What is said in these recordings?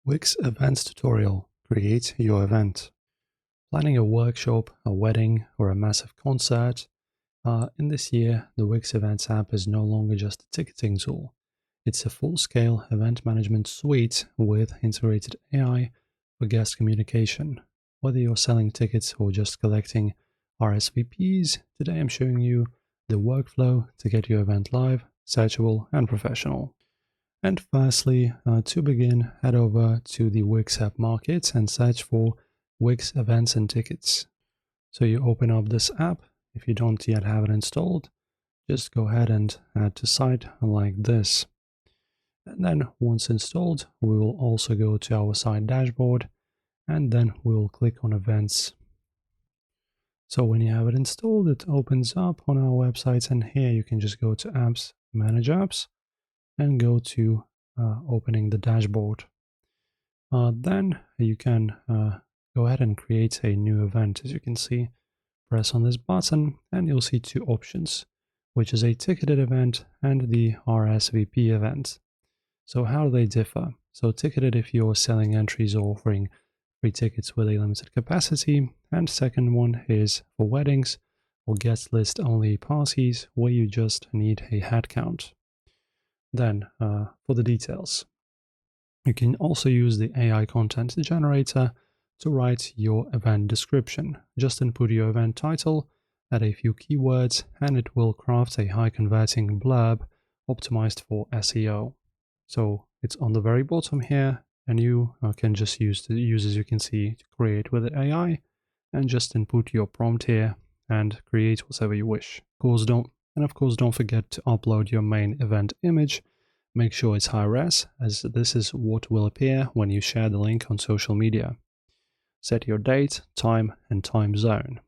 Wix Events Tutorial. Create your event. Planning a workshop, a wedding, or a massive concert. In this year, the Wix Events app is no longer just a ticketing tool. It's a full-scale event management suite with integrated AI for guest communication. Whether you're selling tickets or just collecting RSVPs, today I'm showing you the workflow to get your event live, searchable, and professional. And firstly, to begin, head over to the Wix App Market and search for Wix Events and Tickets. So you open up this app. If you don't yet have it installed, just go ahead and add to site like this. And then once installed, we will also go to our site dashboard, and then we will click on Events. So when you have it installed, it opens up on our website, and here you can just go to Apps, Manage Apps, and go to opening the dashboard. Then you can go ahead and create a new event. As you can see, press on this button and you'll see two options, which is a ticketed event and the RSVP event. So how do they differ? So ticketed if you're selling entries or offering free tickets with a limited capacity, and second one is for weddings or guest list only parties where you just need a head count. Then, for the details, you can also use the AI content generator to write your event description. Just input your event title, add a few keywords, and it will craft a high-converting blurb optimized for SEO. So it's on the very bottom here, and you can just use, as you can see, to create with the AI, and just input your prompt here and create whatever you wish. Of course, don't forget to upload your main event image. Make sure it's high res, as this is what will appear when you share the link on social media. Set your date, time, and time zone.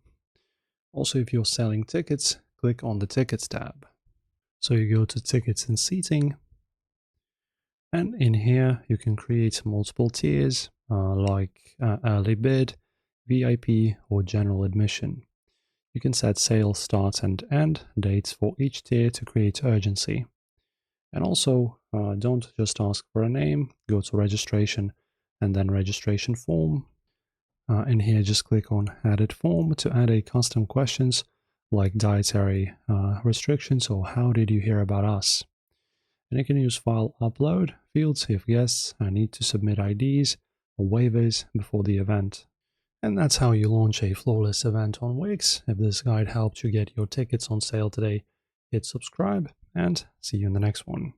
Also, if you're selling tickets, click on the Tickets tab. So you go to Tickets and Seating, and in here you can create multiple tiers like Early Bid, VIP, or General Admission. You can set sales start and end dates for each tier to create urgency. And also, don't just ask for a name, go to registration and then registration form. In here, just click on Edit Form to add a custom questions like dietary restrictions or how did you hear about us. And you can use file upload fields if guests need to submit IDs or waivers before the event. And that's how you launch a flawless event on Wix. If this guide helped you get your tickets on sale today, hit subscribe and see you in the next one.